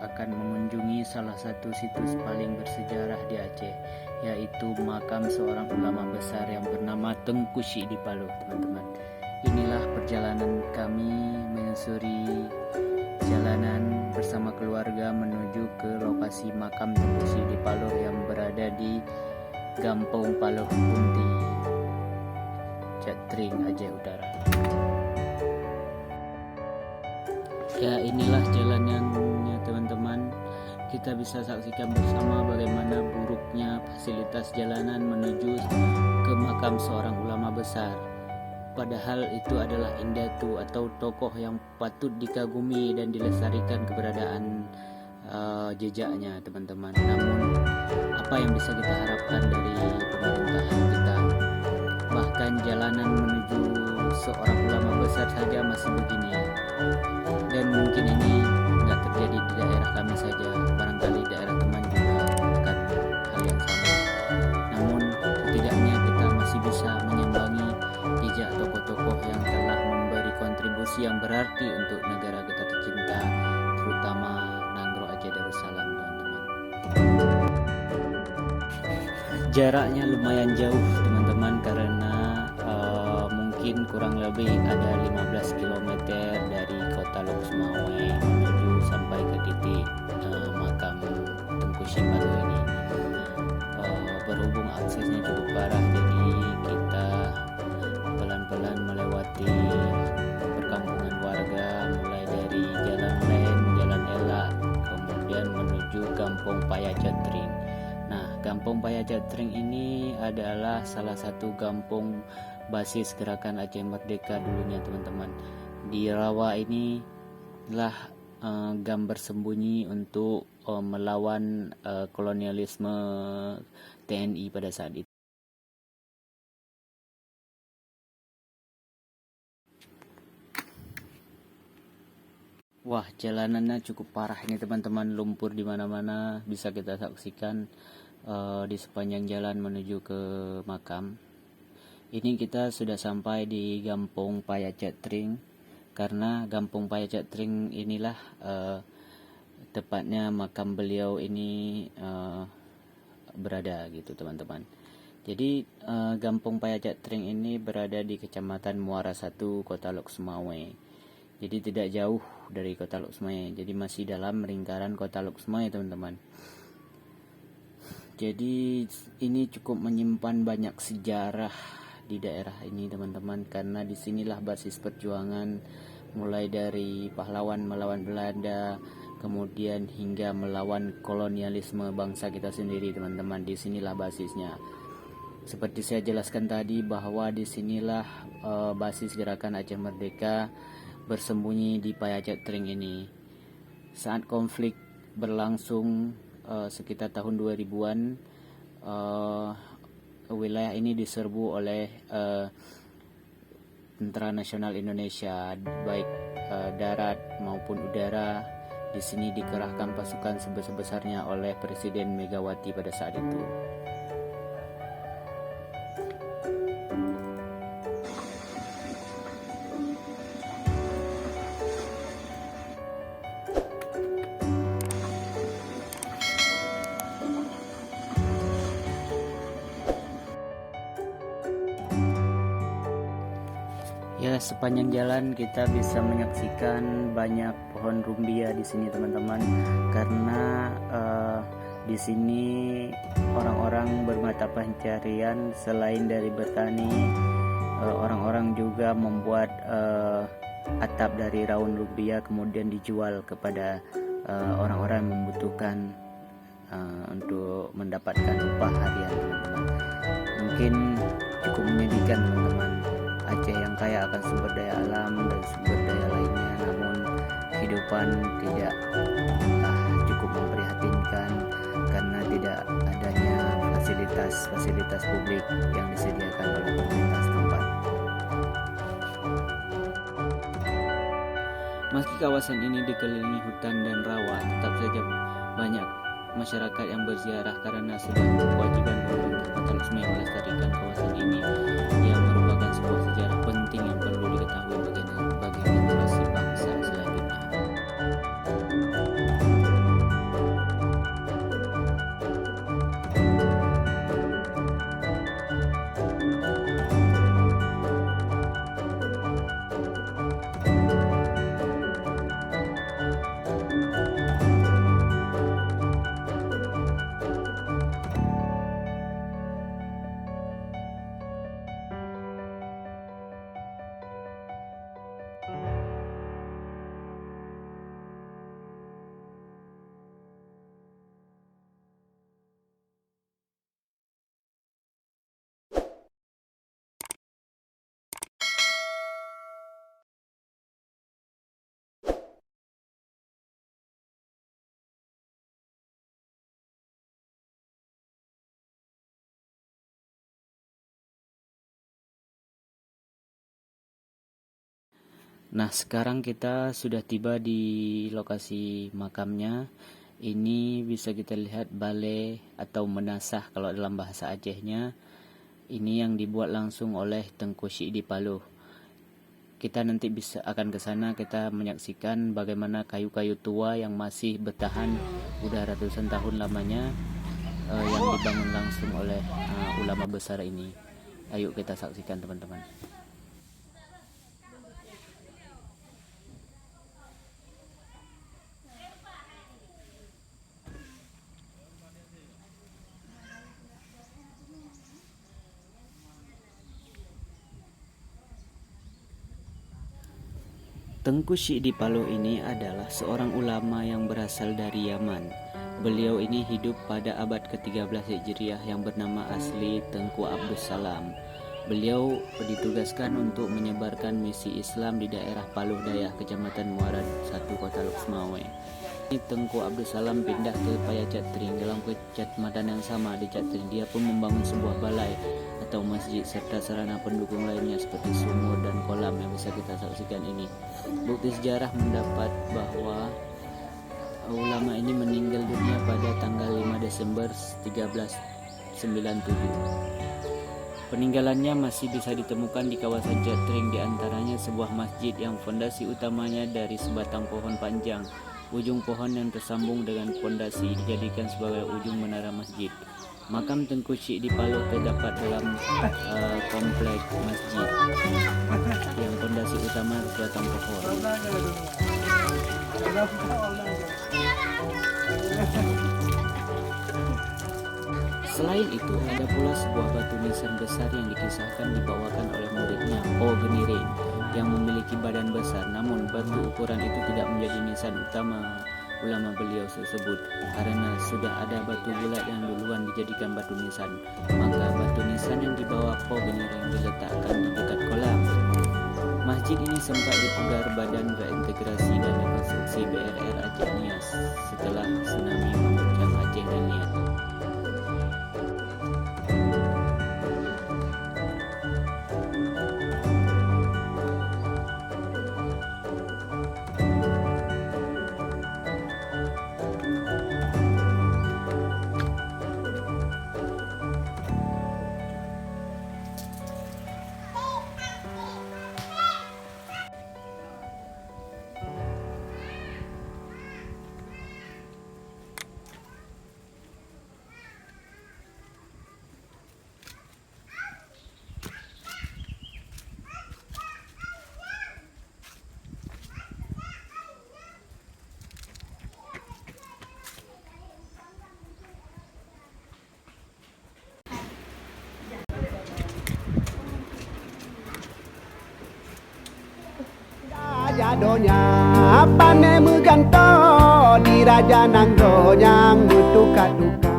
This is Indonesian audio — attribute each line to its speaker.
Speaker 1: akan mengunjungi salah satu situs paling bersejarah di Aceh, yaitu makam seorang ulama besar yang bernama Tengku Syek Dipalo, teman-teman. Inilah perjalanan kami menyusuri jalanan bersama keluarga menuju ke lokasi makam Tengku Syek Dipalo yang berada di Gampong Paloh Punti, Cetring, Aceh Utara. Ya, inilah jalannya teman-teman. Kita bisa saksikan bersama bagaimana buruknya fasilitas jalanan menuju ke makam seorang ulama besar. Padahal itu adalah indatu atau tokoh yang patut dikagumi dan dilestarikan keberadaan jejaknya, teman-teman. Namun apa yang bisa kita harapkan dari pemerintah kita? Bahkan jalanan menuju seorang ulama besar saja masih begini. Dan mungkin ini nggak terjadi di daerah kami saja, barangkali daerah teman juga akan hal yang sama. Namun setidaknya kita masih bisa menyambangi jejak tokoh-tokoh yang telah memberi kontribusi yang berarti untuk negara kita tercinta, terutama Nanggroe Aceh Darussalam, teman-teman. Jaraknya lumayan jauh, teman-teman, karena mungkin kurang lebih ada 15 km dari kota Lok Sumawe menuju sampai ke titik makam Tengku Syek Dipalo ini. Berhubung aksesnya cukup parah, jadi kita pelan-pelan melewati perkampungan warga, mulai dari Jalan Lem, Jalan Elak, kemudian menuju Kampung Paya Cetring. Nah, Kampung Paya Cetring ini adalah salah satu kampung basis gerakan Aceh Merdeka dulunya, teman-teman. Di rawa ini lah gambar sembunyi untuk melawan kolonialisme TNI pada saat itu. Wah, jalanannya cukup parah ini, teman-teman. Lumpur di mana-mana bisa kita saksikan di sepanjang jalan menuju ke makam. Ini kita sudah sampai di Gampong Paya Cetring, karena Gampong Paya Cetring inilah tepatnya makam beliau ini berada, gitu, teman-teman. Jadi Gampong Paya Cetring ini berada di Kecamatan Muara 1, Kota Lok Sumawe. Jadi tidak jauh dari Kota Lok Sumawe. Jadi masih dalam lingkaran Kota Lok Sumawe, teman-teman. Jadi ini cukup menyimpan banyak sejarah di daerah ini, teman-teman, karena disinilah basis perjuangan mulai dari pahlawan melawan Belanda, kemudian hingga melawan kolonialisme bangsa kita sendiri, teman-teman. Disinilah basisnya. Seperti saya jelaskan tadi, bahwa disinilah basis gerakan Aceh Merdeka bersembunyi di Paya Cetring ini. Saat konflik berlangsung sekitar tahun 2000-an, wilayah ini diserbu oleh Tentara Nasional Indonesia, baik darat maupun udara. Di sini dikerahkan pasukan sebesar-besarnya oleh Presiden Megawati pada saat itu. Ya, sepanjang jalan kita bisa menyaksikan banyak pohon rumbia di sini, teman-teman, karena di sini orang-orang bermata pencarian selain dari bertani, orang-orang juga membuat atap dari raun rumbia kemudian dijual kepada orang-orang yang membutuhkan untuk mendapatkan upah harian, teman-teman. Mungkin cukup menyedihkan, teman-teman. Aceh yang kaya akan sumber daya alam dan sumber daya lainnya, namun kehidupan tidak cukup memprihatinkan karena tidak adanya fasilitas publik yang disediakan oleh pemerintah setempat. Meski kawasan ini dikelilingi hutan dan rawa, tetap saja banyak masyarakat yang berziarah karena sudah kewajiban pemerintah Kota Lok Sumawe melestarikan kawasan ini yang merupakan sebuah sejarah penting yang perlu diketahui bagi generasi bangsa selanjutnya. Nah, sekarang kita sudah tiba di lokasi makamnya. Ini bisa kita lihat balai atau menasah kalau dalam bahasa Acehnya. Ini yang dibuat langsung oleh Tengku Syekh Dipaloh. Kita nanti akan ke sana, kita menyaksikan bagaimana kayu-kayu tua yang masih bertahan udah ratusan tahun lamanya, yang dibangun langsung oleh ulama besar ini. Ayo kita saksikan teman-teman. Tengku Syekh Dipaloh ini adalah seorang ulama yang berasal dari Yaman. Beliau ini hidup pada abad ke-13 Hijriah yang bernama asli Tengku Abdus Salam. Beliau ditugaskan untuk menyebarkan misi Islam di daerah Paluh Dayah, Kecamatan Muarad 1, Kota Luk Semawe. Tengku Abdus Salam pindah ke Paya Catring. Dalam kecamatan yang sama di Catring, dia pun membangun sebuah balai atau masjid serta sarana pendukung lainnya seperti sumur dan kolam yang bisa kita saksikan ini. Bukti sejarah mendapat bahwa ulama ini meninggal dunia pada tanggal 5 Desember 1397. Peninggalannya masih bisa ditemukan di kawasan Catring, di antaranya sebuah masjid yang fondasi utamanya dari sebatang pohon panjang. Ujung pohon yang tersambung dengan fondasi dijadikan sebagai ujung menara masjid. Makam Tengku Syekh Dipaloh terdapat dalam komplek masjid yang fondasi utama sebatang pohon. Selain itu, ada pula sebuah batu nisan besar yang dikisahkan dibawakan oleh muridnya, Po Genirin, yang memiliki badan besar. Namun, batu ukuran itu tidak menjadi nisan utama ulama beliau tersebut, karena sudah ada batu bulat yang duluan dijadikan batu nisan. Maka batu nisan yang dibawa Po Genirin diletakkan di dekat kolam. Masjid ini sempat dipugar Badan Reintegrasi dan Rekonstruksi BRR Aceh Nias setelah tsunami menerjang Aceh dan Nias.
Speaker 2: Jadonya pane mujanto di raja nanggo nyang mutuka duka